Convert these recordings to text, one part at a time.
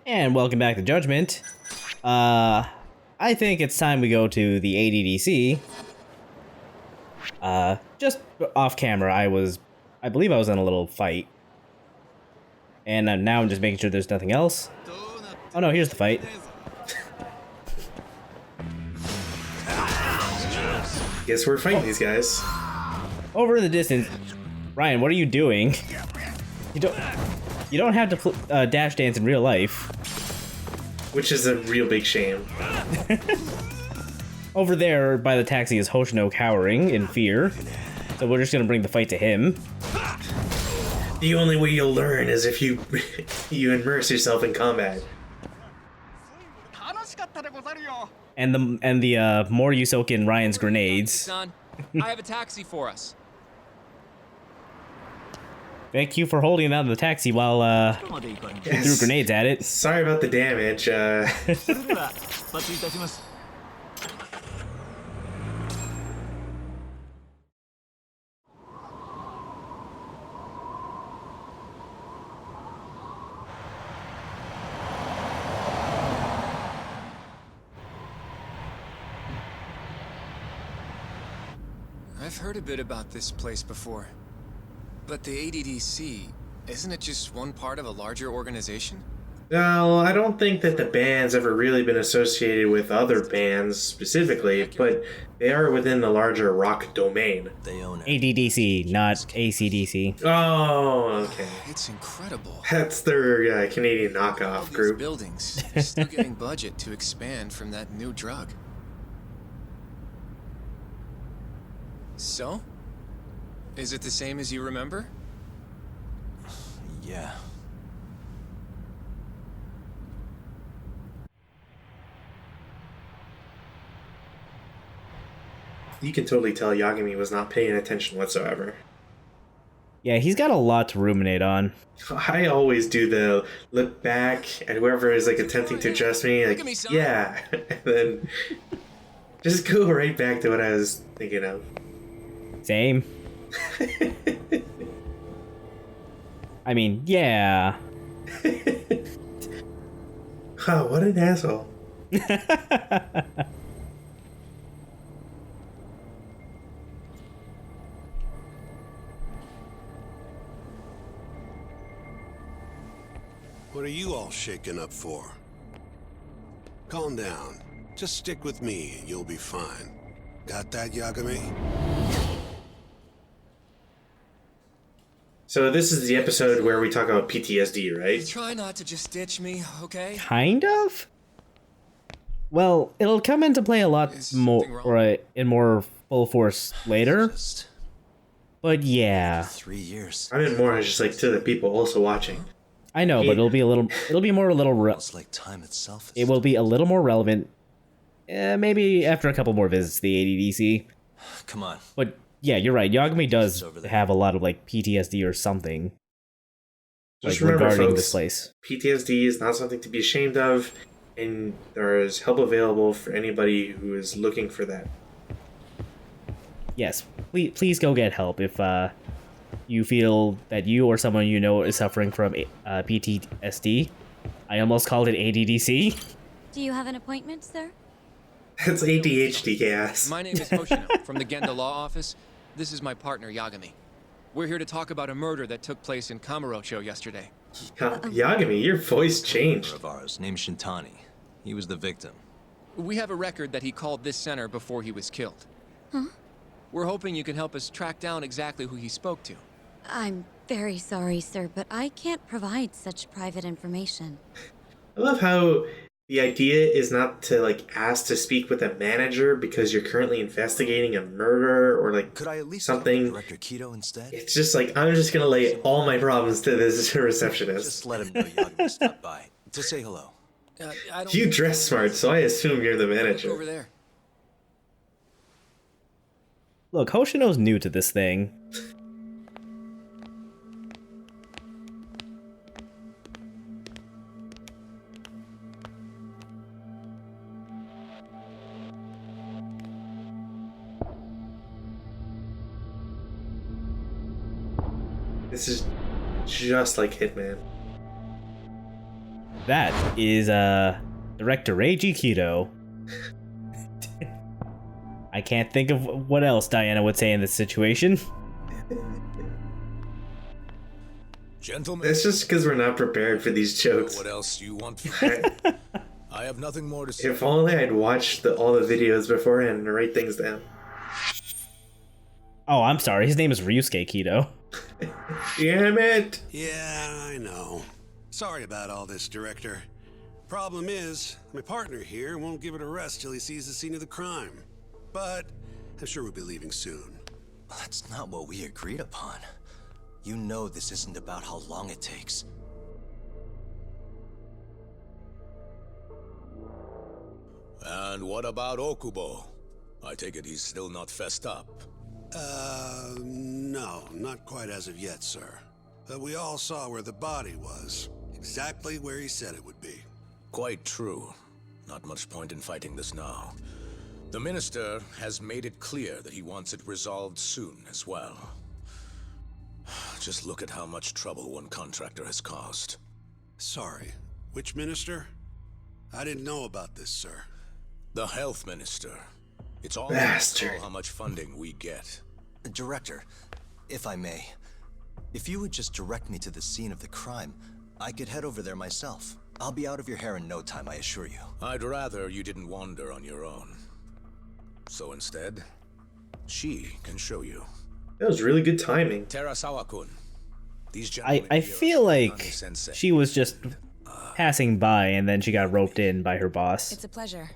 And welcome back to Judgment. I think it's time we go to the ADDC. Just off camera, I believe I was in a little fight. And now I'm just making sure there's nothing else. Oh no, here's the fight. Guess we're fighting these guys. Over in the distance, Ryan, what are you doing? You don't have to dash dance in real life. Which is a real big shame. Over there by the taxi is Hoshino cowering in fear. So we're just gonna bring the fight to him. The only way you'll learn is if you immerse yourself in combat. And the more you soak in Ryan's grenades. I have a taxi for us. Thank you for holding down the taxi while you threw grenades at it. Sorry about the damage. I've heard a bit about this place before. But the ADDC, isn't it just one part of a larger organization? No, I don't think that the band's ever really been associated with other bands specifically, but they are within the larger rock domain. They own it. ADDC, not ACDC. Oh, okay. It's incredible. That's their Canadian All knockoff these group. buildings are still getting budget to expand from that new drug. So? Is it the same as you remember? Yeah. You can totally tell Yagami was not paying attention whatsoever. Yeah, he's got a lot to ruminate on. I always do the look back at whoever is like attempting to address me, like, yeah, and then just go right back to what I was thinking of. Same. I mean, yeah. Oh, what an asshole. What are you all shaken up for? Calm down. Just stick with me and you'll be fine. Got that, Yagami? So this is the episode where we talk about PTSD, right? Try not to just ditch me, okay? Kind of? Well, it'll come into play a lot more, or in more full force later. But yeah. 3 years. I meant more just like to the people also watching. I know, but it'll be It's like time itself. It will be a little more relevant. Maybe after a couple more visits to the ADDC. Come on. But yeah, you're right. Yagami does have a lot of like PTSD or something. Just like, remember, regarding folks, this place. PTSD is not something to be ashamed of, and there is help available for anybody who is looking for that. Yes, please go get help if you feel that you or someone you know is suffering from PTSD. I almost called it ADDC. Do you have an appointment, sir? That's ADHD gas. My name is Hoshino from the Genda Law Office. This is my partner, Yagami. We're here to talk about a murder that took place in Kamurocho yesterday. Yagami, your voice changed. Of ours, named Shintani. He was the victim. We have a record that he called this center before he was killed. Huh? We're hoping you can help us track down exactly who he spoke to. I'm very sorry, sir, but I can't provide such private information. I love how the idea is not to like ask to speak with a manager because you're currently investigating a murder or like Could I at least something. Director Keto instead? It's just like I'm just gonna lay all my problems to this receptionist. Just let him know Yagami stopped by to say hello. I don't You dress smart, so I assume you're the Look manager. over there. Look, Hoshino's new to this thing. This is just like Hitman. That is director Reiji Kido. I can't think of what else Diana would say in this situation. Gentlemen, That's just because we're not prepared for these jokes. what else you want from me? I have nothing more to say. If only I'd watched all the videos beforehand and write things down. Oh, I'm sorry. His name is Ryusuke Kido. Damn it! Yeah, I know. Sorry about all this, Director. Problem is, my partner here won't give it a rest till he sees the scene of the crime. But I'm sure we'll be leaving soon. That's not what we agreed upon. You know this isn't about how long it takes. And what about Okubo? I take it he's still not fessed up. No, not quite as of yet, sir. But we all saw where the body was. Exactly where he said it would be. Quite true. Not much point in fighting this now. The Minister has made it clear that he wants it resolved soon as well. Just look at how much trouble one contractor has caused. Sorry, which minister? I didn't know about this, sir. The Health Minister. It's all Bastard. how much funding we get. Director, if I may, if you would just direct me to the scene of the crime, I could head over there myself. I'll be out of your hair in no time, I assure you. I'd rather you didn't wander on your own. So instead, she can show you. That was really good timing. Terasawa-kun. These gentlemen I here feel are like Nani-sensei. she was just passing by and then she got roped in by her boss. It's a pleasure.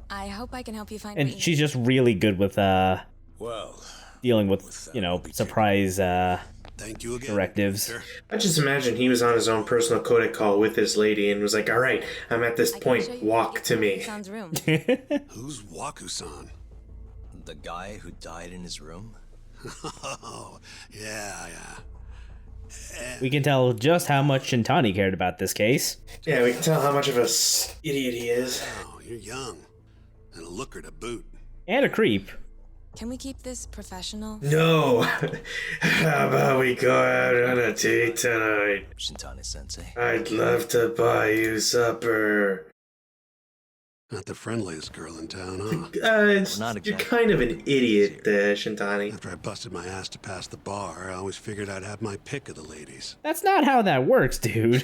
I hope I can help you find And what you she's need. just really good with Well, dealing with, you know, surprise Thank you again, directives. Minister. I just imagine he was on his own personal codec call with this lady and was like, alright, I'm at this I can point, show you walk to me. Waku-san's room. Who's Waku-san? The guy who died in his room? Oh, yeah. We can tell just how much Shintani cared about this case. Yeah, we can tell how much of a idiot he is. Wow, you're young. And a looker to boot. And a creep. Can we keep this professional? No! How about we go out on a date tonight? Shintani-sensei. I'd love to buy you supper. Not the friendliest girl in town, huh? Not You're exactly. kind of an idiot, Shintani. After I busted my ass to pass the bar, I always figured I'd have my pick of the ladies. That's not how that works, dude.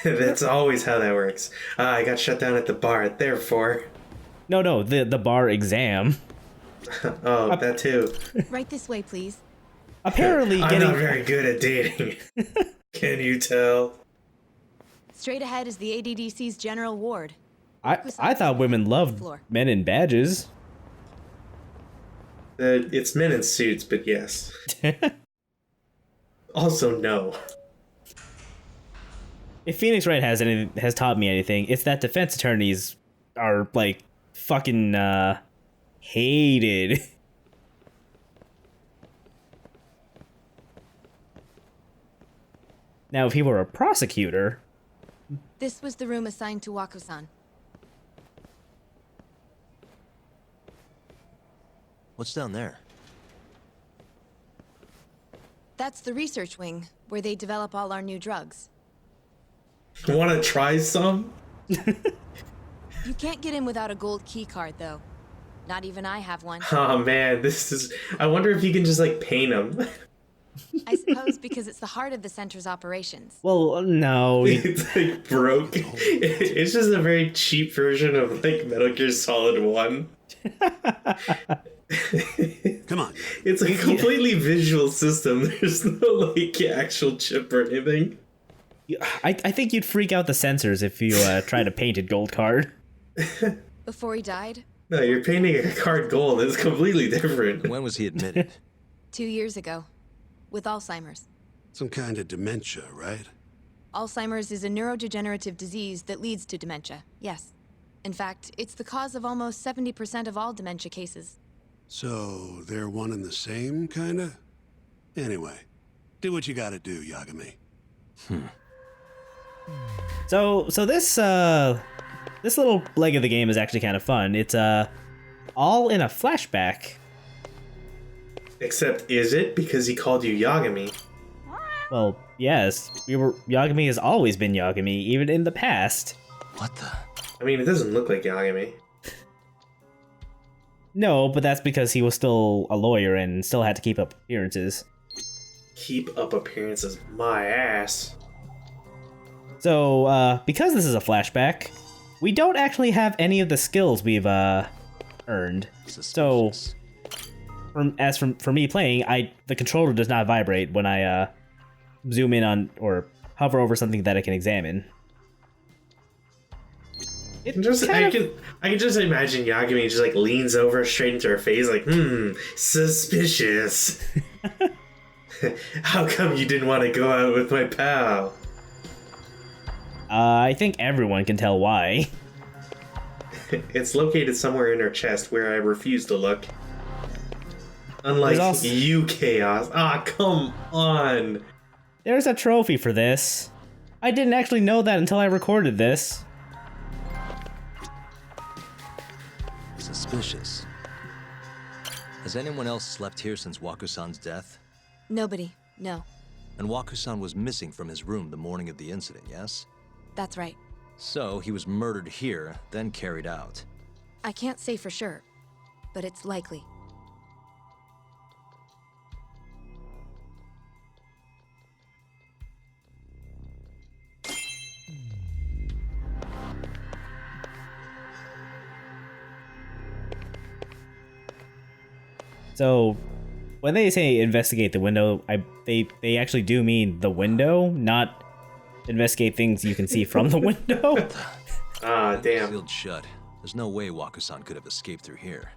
That's always how that works. I got shut down at the bar, therefore. No, the bar exam. Oh, that too. Right this way, please. Apparently I'm getting not very good at dating. Can you tell? Straight ahead is the ADDC's general ward. I thought women loved men in badges. It's men in suits, but yes. Also, no. If Phoenix Wright has taught me anything, it's that defense attorneys are like fucking hated. Now, if he were a prosecutor, This was the room assigned to Waku-san. What's down there? That's the research wing, where they develop all our new drugs. Want to try some? You can't get in without a gold key card, though. Not even I have one. Oh man, this is. I wonder if you can just like paint them. I suppose because it's the heart of the center's operations. well, no. It's like broke. It's just a very cheap version of like Metal Gear Solid 1. Come on. It's a completely visual system. There's no like actual chip or anything. I think you'd freak out the censors if you tried a painted gold card. Before he died, No, you're painting a card gold. It's completely different. When was he admitted? 2 years ago, with Alzheimer's. Some kind of dementia, right? Alzheimer's is a neurodegenerative disease that leads to dementia, yes. In fact, it's the cause of almost 70% of all dementia cases. So, they're one and the same, kinda? Anyway, do what you gotta do, Yagami. So this this little leg of the game is actually kind of fun. It's all in a flashback. Except, is it because he called you Yagami? Well, yes. Yagami has always been Yagami, even in the past. What the? I mean, it doesn't look like Yagami. No, but that's because he was still a lawyer and still had to keep up appearances. Keep up appearances, my ass. So, because this is a flashback, we don't actually have any of the skills we've, earned. Suspicious. So, for me playing, the controller does not vibrate when I, zoom in on or hover over something that I can examine. I can just imagine Yagami just like leans over straight into her face like, suspicious. How come you didn't want to go out with my pal? I think everyone can tell why. It's located somewhere in her chest where I refuse to look. Unlike you, Chaos. Ah, come on. There's a trophy for this. I didn't actually know that until I recorded this. Suspicious. Has anyone else slept here since Waku-san's death? Nobody, no. And Waku-san was missing from his room the morning of the incident, yes? That's right. So he was murdered here, then carried out. I can't say for sure, but it's likely. So, when they say investigate the window, they actually do mean the window, not investigate things you can see from the window. Ah, damn. Sealed shut. There's no way Waku-san could have escaped through here.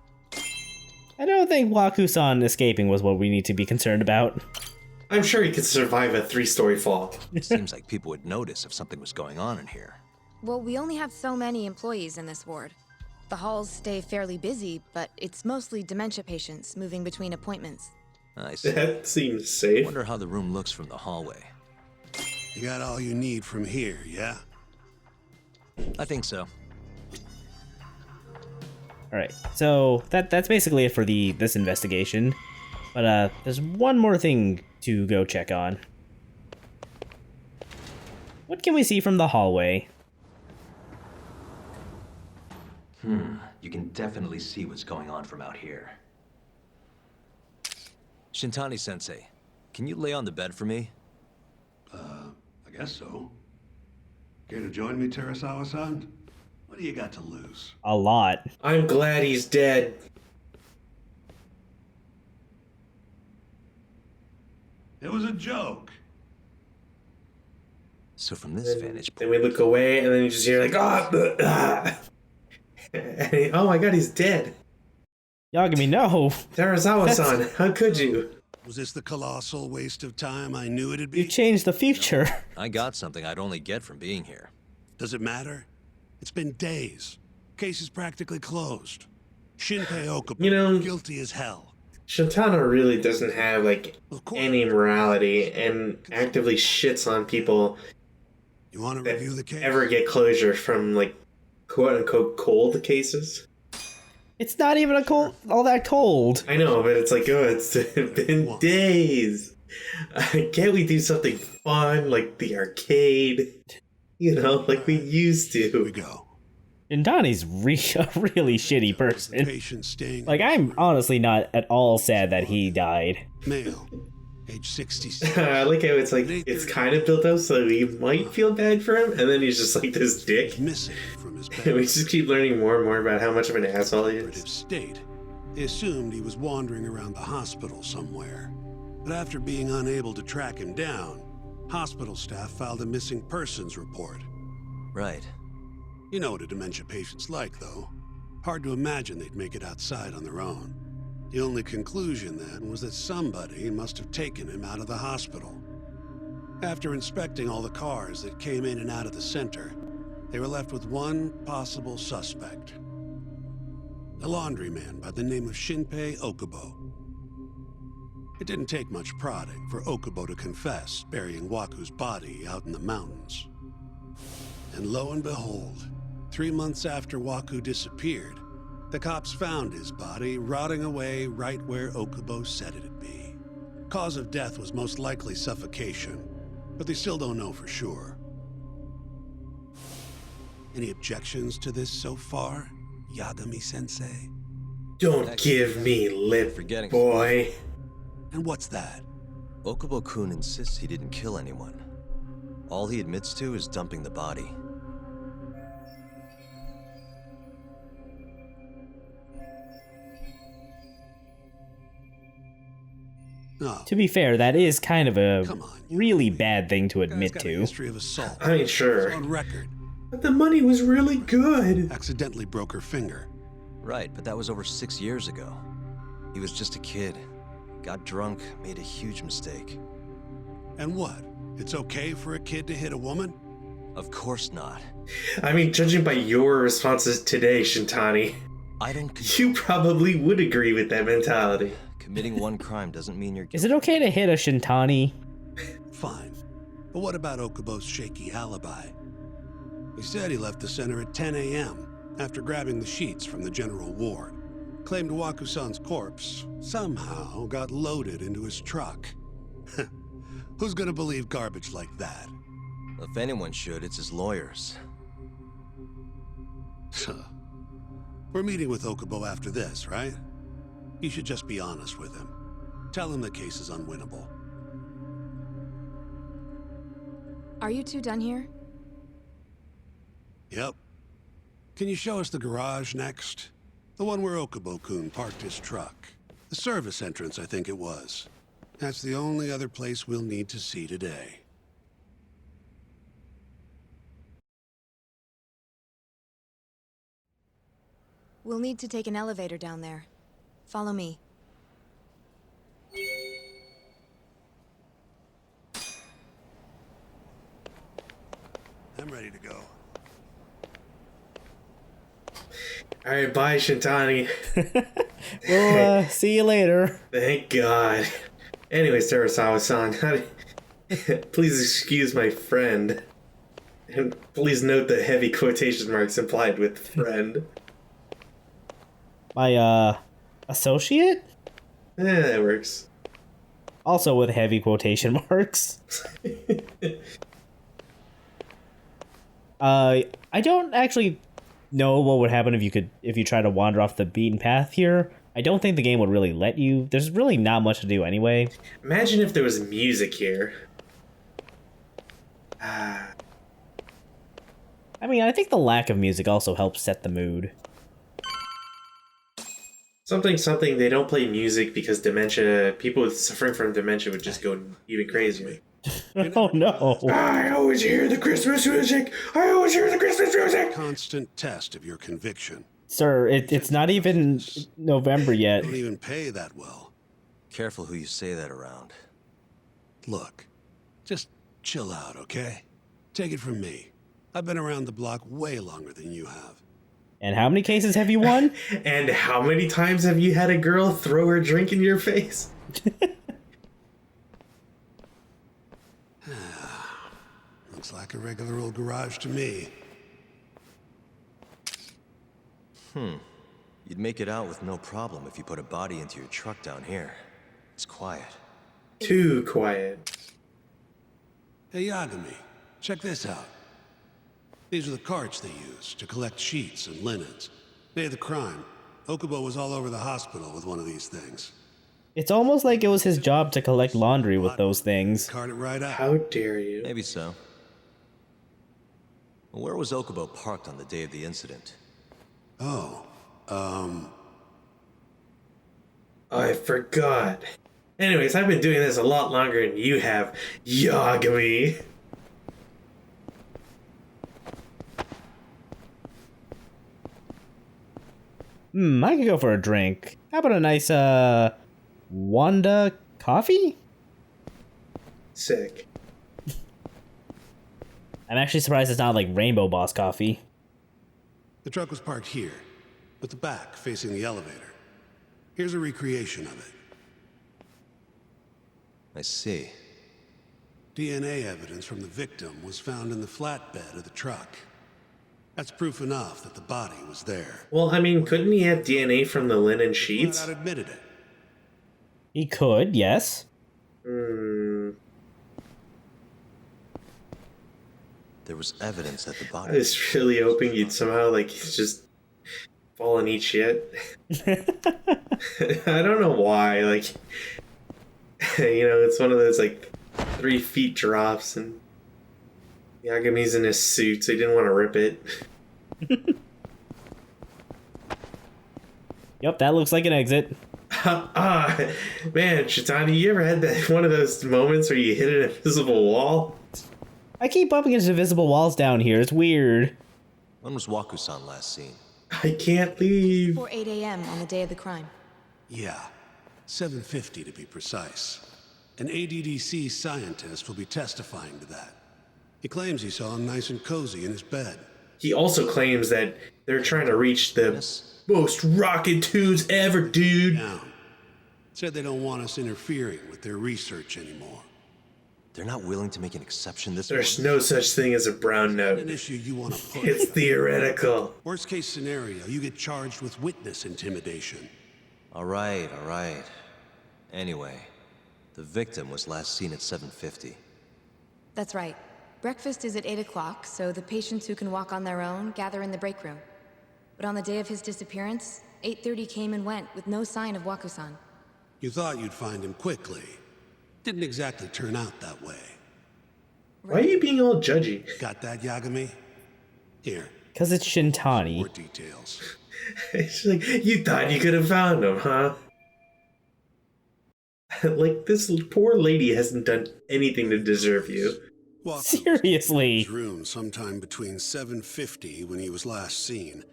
I don't think Waku-san escaping was what we need to be concerned about. I'm sure he could survive a 3-story fall. Seems like people would notice if something was going on in here. Well, we only have so many employees in this ward. The halls stay fairly busy, but it's mostly dementia patients moving between appointments. I see. That seems safe. Wonder how the room looks from the hallway. You got all you need from here, yeah? I think so. Alright, so that's basically it for this investigation. But there's one more thing to go check on. What can we see from the hallway? You can definitely see what's going on from out here. Shintani-sensei, can you lay on the bed for me? I guess so. Care to join me, Terasawa-san? What do you got to lose? A lot. I'm glad he's dead. It was a joke. So from this vantage Then point... we look away, and then you just hear like, oh my god, he's dead. Yagami, no! Terasawa-san, how could you? Was this the colossal waste of time I knew it'd be? You changed the future. I got something I'd only get from being here. Does it matter? It's been days. Case is practically closed. Shinpei Okubo, You know- guilty as hell. Shintano really doesn't have like any morality and actively shits on people You want to that review the case? ever get closure from like quote unquote cold cases. It's not even all that cold. I know, but it's like, oh, it's been days. Can't we do something fun like the arcade? You know, like we used Here we to. go. And Donnie's a really shitty person. Patient staying. Like, I'm honestly not at all sad that he died. Male, age 66. I like how it's like it's kind of built up so we might feel bad for him, and then he's just like this dick. Missing from his And we just keep learning more and more about how much of an asshole he operative is. state. They assumed he was wandering around the hospital somewhere. But after being unable to track him down, hospital staff filed a missing persons report. Right. You know what a dementia patient's like, though. Hard to imagine they'd make it outside on their own. The only conclusion then was that somebody must have taken him out of the hospital. After inspecting all the cars that came in and out of the center, they were left with one possible suspect. A laundryman by the name of Shinpei Okubo. It didn't take much prodding for Okubo to confess burying Waku's body out in the mountains. And lo and behold, 3 months after Waku disappeared, the cops found his body rotting away right where Okubo said it'd be. Cause of death was most likely suffocation, but they still don't know for sure. Any objections to this so far, Yagami-sensei? Don't give me lip, boy. And what's that? Okubo-kun insists he didn't kill anyone. All he admits to is dumping the body. No. To be fair, that is kind of a Come on, really bad thing to admit Guy's got a to. history of assault. I mean, sure. It's on record. But the money was really good. Accidentally broke her finger. Right, but that was over 6 years ago. He was just a kid. Got drunk, made a huge mistake. And what? It's okay for a kid to hit a woman? Of course not. I mean, judging by your responses today, Shintani, I don't... you probably would agree with that mentality. Committing one crime doesn't mean you're... Is it okay to hit a Shintani? Fine. But what about Okubo's shaky alibi? He said he left the center at 10 a.m. after grabbing the sheets from the general ward. Claimed Waku-san's corpse somehow got loaded into his truck. Who's gonna believe garbage like that? If anyone should, it's his lawyers. We're meeting with Okubo after this, right? You should just be honest with him. Tell him the case is unwinnable. Are you two done here? Yep. Can you show us the garage next? The one where Okubo-kun parked his truck. The service entrance, I think it was. That's the only other place we'll need to see today. We'll need to take an elevator down there. Follow me. I'm ready to go. Alright, bye, Shintani. We'll see you later. Thank God. Anyways, Terasawa-san, please excuse my friend. And please note the heavy quotation marks implied with friend. My, associate? That works. Also with heavy quotation marks. I don't actually know what would happen if you try to wander off the beaten path here. I don't think the game would really let you. There's really not much to do anyway. Imagine if there was music here. I mean, I think the lack of music also helps set the mood. Something, they don't play music because people suffering from dementia would just go even crazier. Oh no. I always hear the Christmas music! I always hear the Christmas music! Constant test of your conviction. Sir, it's not even November yet. Don't even pay that well. Careful who you say that around. Look, just chill out, okay? Take it from me. I've been around the block way longer than you have. And how many cases have you won? And how many times have you had a girl throw her drink in your face? Looks like a regular old garage to me. You'd make it out with no problem if you put a body into your truck down here. It's quiet. Too quiet. Hey, Yagami, check this out. These are the carts they use to collect sheets and linens. Day of the crime, Okubo was all over the hospital with one of these things. It's almost like it was his job to collect laundry with those things. Cart it right out. How dare you? Maybe so. Where was Okubo parked on the day of the incident? I forgot. Anyways, I've been doing this a lot longer than you have, Yagami. I could go for a drink. How about a nice, Wanda coffee? Sick. I'm actually surprised it's not like Rainbow Boss coffee. The truck was parked here, with the back facing the elevator. Here's a recreation of it. I see. DNA evidence from the victim was found in the flatbed of the truck. That's proof enough that the body was there. Well, I mean, couldn't he have DNA from the linen sheets? Flat out admitted it. He could, yes. There was evidence at the I bottom. was really hoping you'd somehow, like, just fall and eat shit. I don't know why, like, it's one of those, like, 3 feet drops, and Yagami's in his suit, so he didn't want to rip it. Yep, that looks like an exit. Man, Shitani, you ever had that one of those moments where you hit an invisible wall? I keep bumping into invisible walls down here. It's weird. When was Waku-san last seen? I can't leave. Before 8 a.m. on the day of the crime. Yeah, 7:50 to be precise. An ADDC scientist will be testifying to that. He claims he saw him nice and cozy in his bed. He also claims that they're trying to reach the most rocket tubes ever, dude. Now, said they don't want us interfering with their research anymore. They're not willing to make an exception this There's morning. no such thing as a brown An note. issue you want to push. It's theoretical. Worst case scenario, you get charged with witness intimidation. All right. Anyway, the victim was last seen at 7:50. That's right. Breakfast is at 8 o'clock, so the patients who can walk on their own gather in the break room. But on the day of his disappearance, 8:30 came and went with no sign of Waku-san. You thought you'd find him quickly. Didn't exactly turn out that way. Why are you being all judgy? Got that, Yagami? Here, Because it's Shintani. more details. It's like, you thought you could have found him, huh? Like, this poor lady hasn't done anything to deserve you. Waku was Seriously. in his room sometime between 7:50 when he was last seen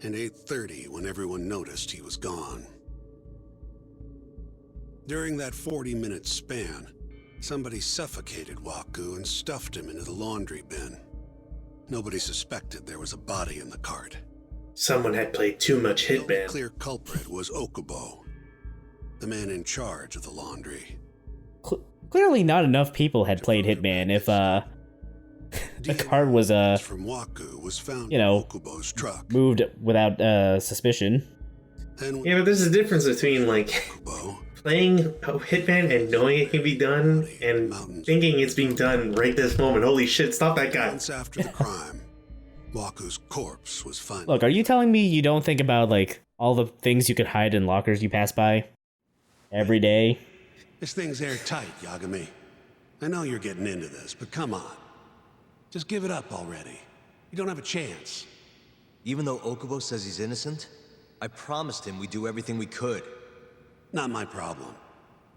and 8:30 when everyone noticed he was gone. During that 40-minute span, somebody suffocated Waku and stuffed him into the laundry bin. Nobody suspected there was a body in the cart. Someone had played too much The only Hitman. clear culprit was Okubo, the man in charge of the laundry. Clearly not enough people had played Hitman if, the card was, From Waku was found you know, in Okubo's truck. moved without, suspicion. Then Yeah, but there's a difference between, like, Okubo, playing Hitman and knowing it can be done and thinking it's being done right this moment. Holy shit, stop that guy. months after the crime, Waku's corpse was found. Look, are you telling me you don't think about, like, all the things you could hide in lockers you pass by every day? This thing's airtight, Yagami. I know you're getting into this, but come on. Just give it up already. You don't have a chance. Even though Okubo says he's innocent, I promised him we'd do everything we could. Not my problem.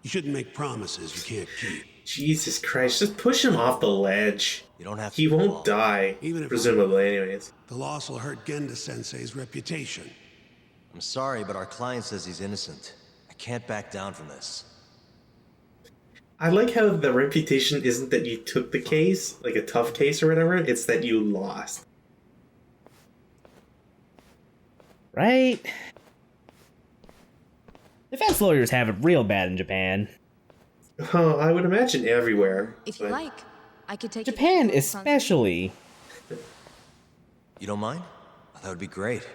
You shouldn't make promises you can't keep. Jesus Christ, just push him off the ledge. You don't have to. He be won't involved. die, Even if- presumably, anyways. The loss will hurt Genda-sensei's reputation. I'm sorry, but our client says he's innocent. I can't back down from this. I like how the reputation isn't that you took the case, like a tough case or whatever, it's that you lost. Right? Defense lawyers have it real bad in Japan. Oh, I would imagine everywhere. If you but- like, I could take you Japan to Waku-san's- especially. You don't mind? That would be great.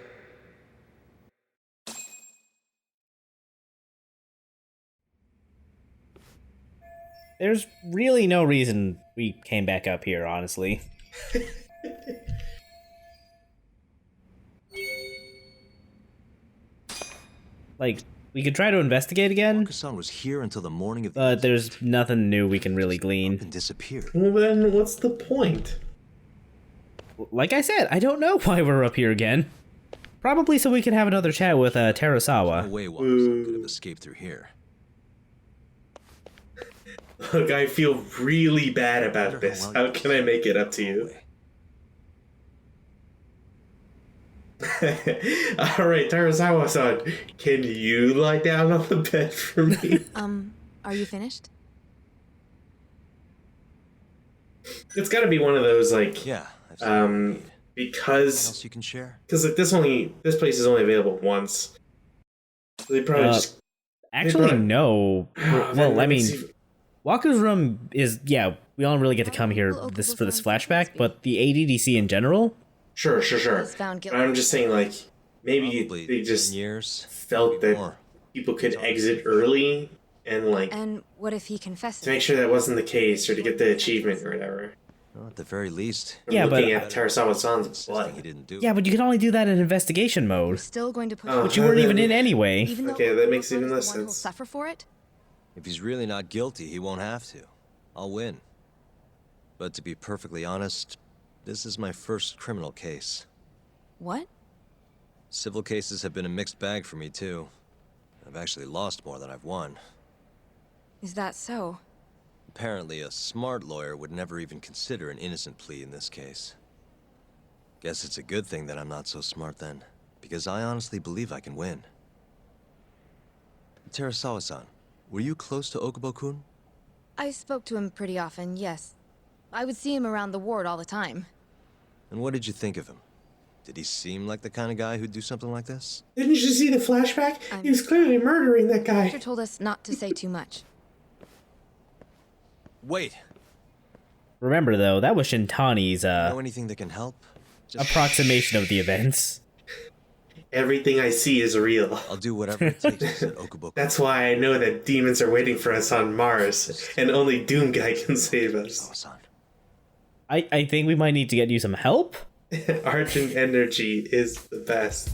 There's really no reason we came back up here, honestly. Like, we could try to investigate again, Waku-san was here until the morning of the but there's nothing new we can really glean. and disappeared. Well, then what's the point? Like I said, I don't know why we're up here again. Probably so we can have another chat with No Terasawa. way Waku-san could have escaped through here. Look, I feel really bad about Wonder this. long How it can was I make it up to in the you? hallway. Alright, Terasawa-san, can you lie down on the bed for me? Are you finished? It's gotta be one of those, like, Yeah. I've seen what you need. Anything because else you can share? like this place is only available once. So they probably just Actually, brought- no. Oh, Well, man, I let me mean, see. Waku's room is, yeah, we don't really get to come here for this flashback, but the ADDC in general, Sure. Was found But I'm just saying, like, maybe Probably they just 10 years. felt maybe that more. people could exit early and like And what if he confesses? to make sure that wasn't the case or to get the achievement or whatever. Well, at the very least, I'm Yeah, looking but- at Terasawa-san's insisting blood. he didn't do Yeah, but you can only do that in investigation You're mode, still going to push Oh, which you weren't even in anyway. even though Okay, that makes Waku-san even is less the one who'll sense. suffer for it? If he's really not guilty, he won't have to. I'll win. But to be perfectly honest, this is my first criminal case. What? Civil cases have been a mixed bag for me, too. I've actually lost more than I've won. Is that so? Apparently, a smart lawyer would never even consider an innocent plea in this case. Guess it's a good thing that I'm not so smart then, because I honestly believe I can win. Terasawa-san, were you close to Okubo-kun? I spoke to him pretty often, yes. I would see him around the ward all the time. And what did you think of him? Did he seem like the kind of guy who'd do something like this? Didn't you see the flashback? He was clearly murdering that guy. Doctor told us not to say too much. Wait! Remember, though, that was Shintani's Know anything that can help? Just approximation of the events. Everything I see is real. I'll do whatever it takes to set Okubo-kun. That's why I know that demons are waiting for us on Mars, and only Doom Guy can save us. Terasawa-san. I think we might need to get you some help? Argent energy is the best.